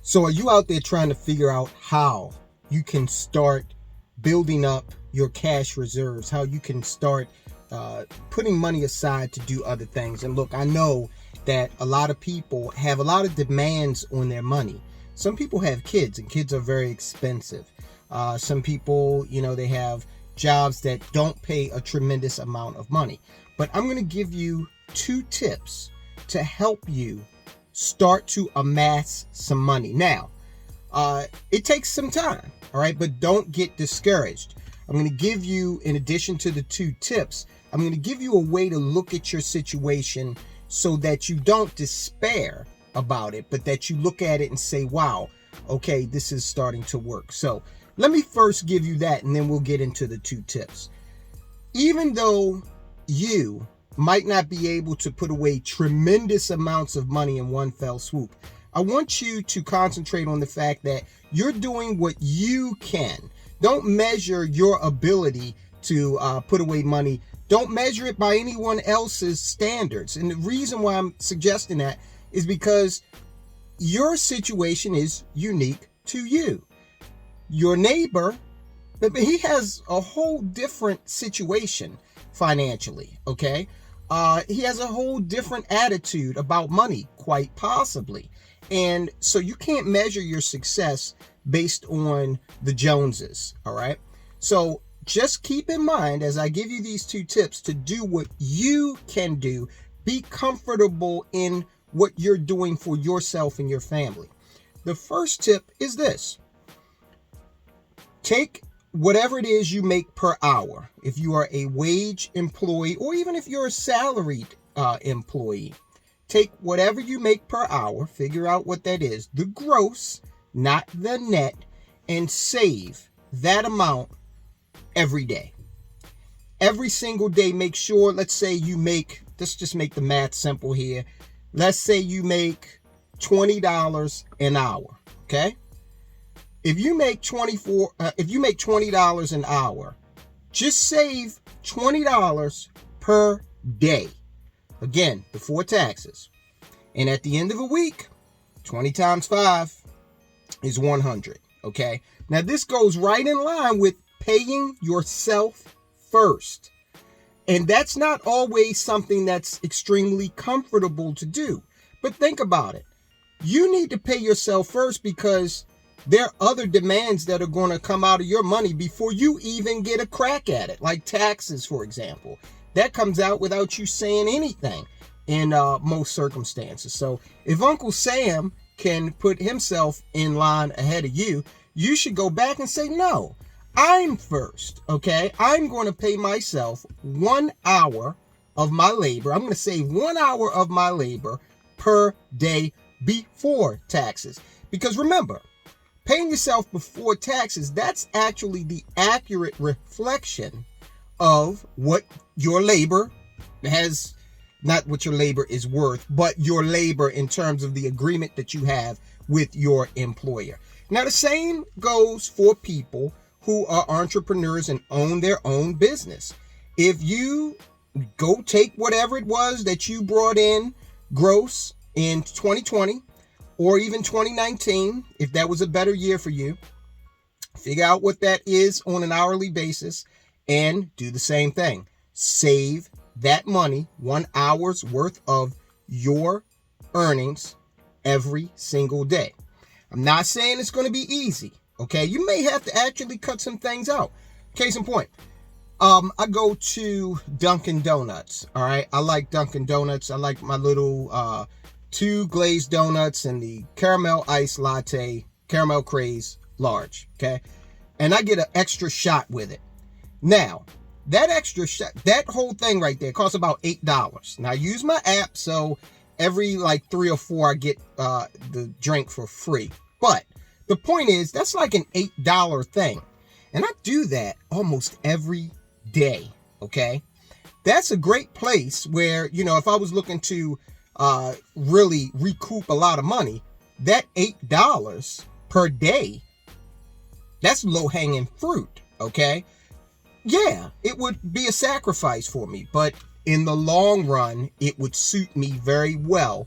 So are you out there trying to figure out how you can start building up your cash reserves, how you can start putting money aside to do other things? And look, I know that a lot of people have a lot of demands on their money. Some people have kids, and kids are very expensive. Some people, they have jobs that don't pay a tremendous amount of money. But I'm going to give you 2 tips to help you start to amass some money. Now, it takes some time, all right, but don't get discouraged. I'm going to give you, in addition to the 2 tips, I'm going to give you a way to look at your situation so that you don't despair about it, but that you look at it and say, wow, okay, this is starting to work. So let me first give you that, and then we'll get into the 2 tips. Even though you might not be able to put away tremendous amounts of money in one fell swoop, I want you to concentrate on the fact that you're doing what you can. Don't measure your ability to put away money. Don't measure it by anyone else's standards. And the reason why I'm suggesting that is because your situation is unique to you. Your neighbor, he has a whole different situation financially, okay? He has a whole different attitude about money, quite possibly. And so you can't measure your success based on the Joneses, all right? So just keep in mind, as I give you these 2 tips, to do what you can do. Be comfortable in what you're doing for yourself and your family. The first tip is this. Take whatever it is you make per hour. If you are a wage employee, or even if you're a salaried employee, take whatever you make per hour, figure out what that is, the gross, not the net, and save that amount every day. Every single day, make sure, let's say you make, let's just make the math simple here. Let's say you make $20 an hour, okay? If you make $20 an hour, just save $20 per day. Again, before taxes. And at the end of a week, 20 times 5 is 100, okay? Now, this goes right in line with paying yourself first. And that's not always something that's extremely comfortable to do. But think about it. You need to pay yourself first because there are other demands that are going to come out of your money before you even get a crack at it, like taxes, for example. That comes out without you saying anything in most circumstances. So if Uncle Sam can put himself in line ahead of you, you should go back and say, no, I'm first, okay? I'm going to pay myself 1 hour of my labor. I'm going to save 1 hour of my labor per day before taxes. Because remember, paying yourself before taxes, that's actually the accurate reflection of what your labor has, not what your labor is worth, but your labor in terms of the agreement that you have with your employer. Now, the same goes for people who are entrepreneurs and own their own business. If you go take whatever it was that you brought in gross in 2020 or even 2019, if that was a better year for you, figure out what that is on an hourly basis and do the same thing. Save that money, 1 hour's worth of your earnings every single day. I'm not saying it's going to be easy, okay? You may have to actually cut some things out. Case in point, I go to Dunkin' Donuts, all right? I like Dunkin' Donuts. I like my little 2 glazed donuts and the caramel ice latte, caramel craze large, okay? And I get an extra shot with it. Now, that extra shot, that whole thing right there costs about $8. Now, I use my app, so every like 3 or 4, I get the drink for free. But the point is, that's like an $8 thing. And I do that almost every day, okay? That's a great place where, if I was looking to really recoup a lot of money, that $8 per day, that's low-hanging fruit, okay? Yeah, it would be a sacrifice for me, but in the long run, it would suit me very well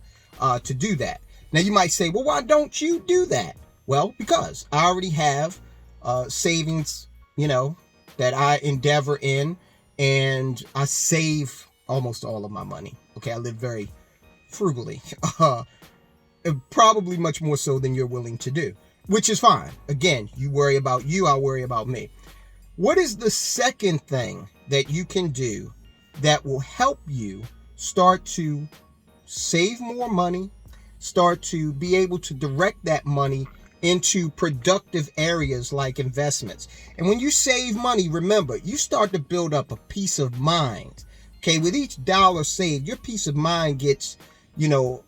to do that. Now you might say, well, why don't you do that? Well, because I already have savings, that I endeavor in, and I save almost all of my money. Okay, I live very frugally, probably much more so than you're willing to do, which is fine. Again, you worry about you, I'll worry about me. What is the second thing that you can do that will help you start to save more money, start to be able to direct that money into productive areas like investments? And when you save money, remember, you start to build up a peace of mind. Okay, with each dollar saved, your peace of mind gets, more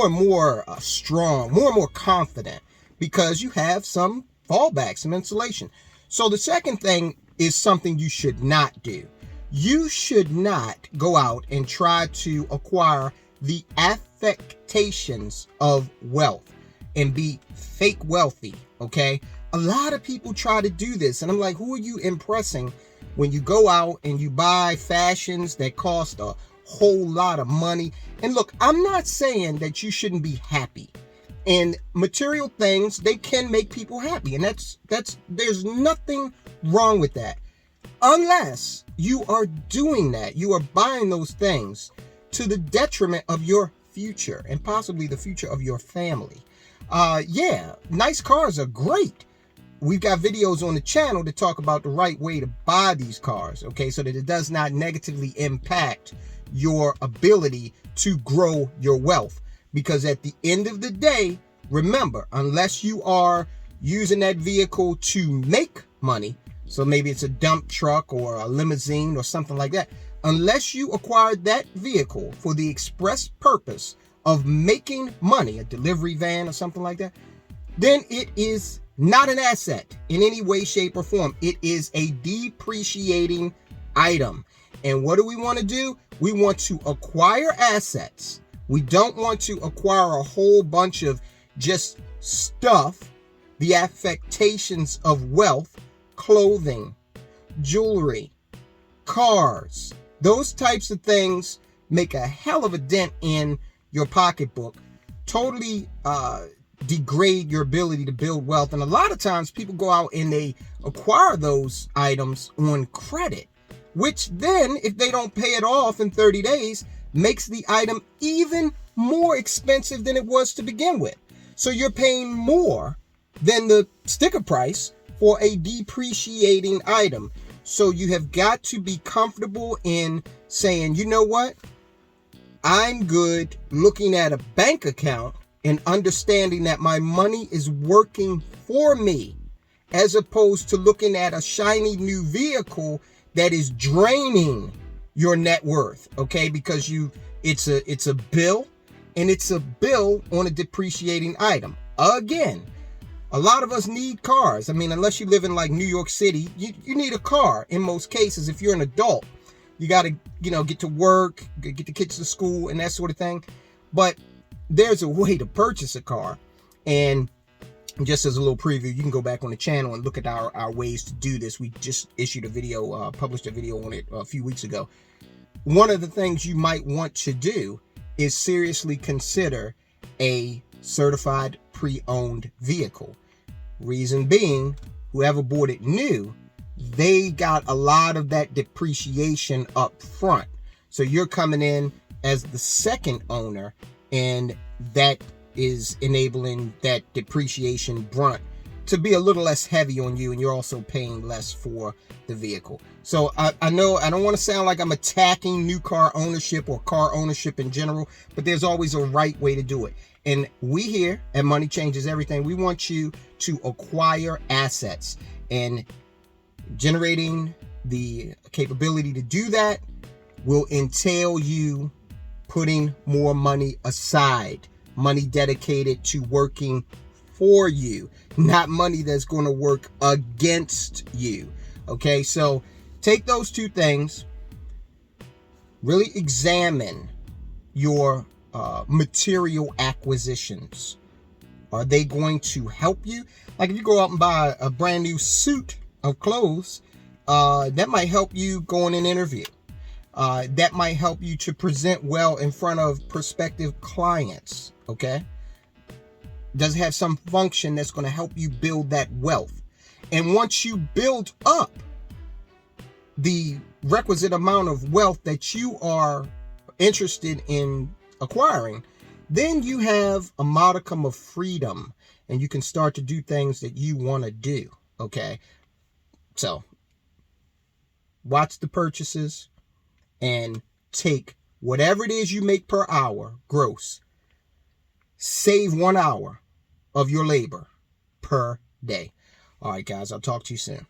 and more strong, more and more confident, because you have some fallback, some insulation. So the second thing is something you should not do. You should not go out and try to acquire the affectations of wealth and be fake wealthy, okay? A lot of people try to do this, and I'm like, who are you impressing when you go out and you buy fashions that cost a whole lot of money? And look, I'm not saying that you shouldn't be happy. And material things, they can make people happy, and that's there's nothing wrong with that. Unless you are doing that, you are buying those things to the detriment of your future and possibly the future of your family. Yeah, nice cars are great. We've got videos on the channel to talk about the right way to buy these cars, okay, so that it does not negatively impact your ability to grow your wealth. Because at the end of the day, remember, unless you are using that vehicle to make money, so maybe it's a dump truck or a limousine or something like that, unless you acquired that vehicle for the express purpose of making money, a delivery van or something like that, then it is not an asset in any way, shape, or form. It is a depreciating item. And what do we want to do? We want to acquire assets. We don't want to acquire a whole bunch of just stuff, the affectations of wealth, clothing, jewelry, cars. Those types of things make a hell of a dent in your pocketbook, totally degrade your ability to build wealth. And a lot of times people go out and they acquire those items on credit, which then, if they don't pay it off in 30 days, makes the item even more expensive than it was to begin with. So you're paying more than the sticker price for a depreciating item. So you have got to be comfortable in saying, you know what? I'm good looking at a bank account and understanding that my money is working for me, as opposed to looking at a shiny new vehicle that is draining your net worth, okay? Because it's a bill, and it's a bill on a depreciating item. Again, a lot of us need cars. I mean, unless you live in like New York City, you need a car in most cases. If you're an adult, you got to, get to work, get the kids to school and that sort of thing. But there's a way to purchase a car. And just as a little preview, you can go back on the channel and look at our ways to do this. We just issued a video, published a video on it a few weeks ago. One of the things you might want to do is seriously consider a certified pre-owned vehicle. Reason being, whoever bought it new, they got a lot of that depreciation up front. So you're coming in as the second owner, and that is enabling that depreciation brunt to be a little less heavy on you, and you're also paying less for the vehicle. So I know I don't want to sound like I'm attacking new car ownership or car ownership in general, but there's always a right way to do it. And we here at Money Changes Everything, we want you to acquire assets, and generating the capability to do that will entail you putting more money aside, money dedicated to working for you, not money that's going to work against you. Okay, so take those two things, really examine your material acquisitions. Are they going to help you? Like if you go out and buy a brand new suit of clothes, that might help you go in an interview. That might help you to present well in front of prospective clients. Okay, Does it have some function that's going to help you build that wealth? And once you build up the requisite amount of wealth that you are interested in acquiring, then you have a modicum of freedom and you can start to do things that you want to do. Okay. So watch the purchases and take whatever it is you make per hour gross. Save 1 hour of your labor per day. All right, guys, I'll talk to you soon.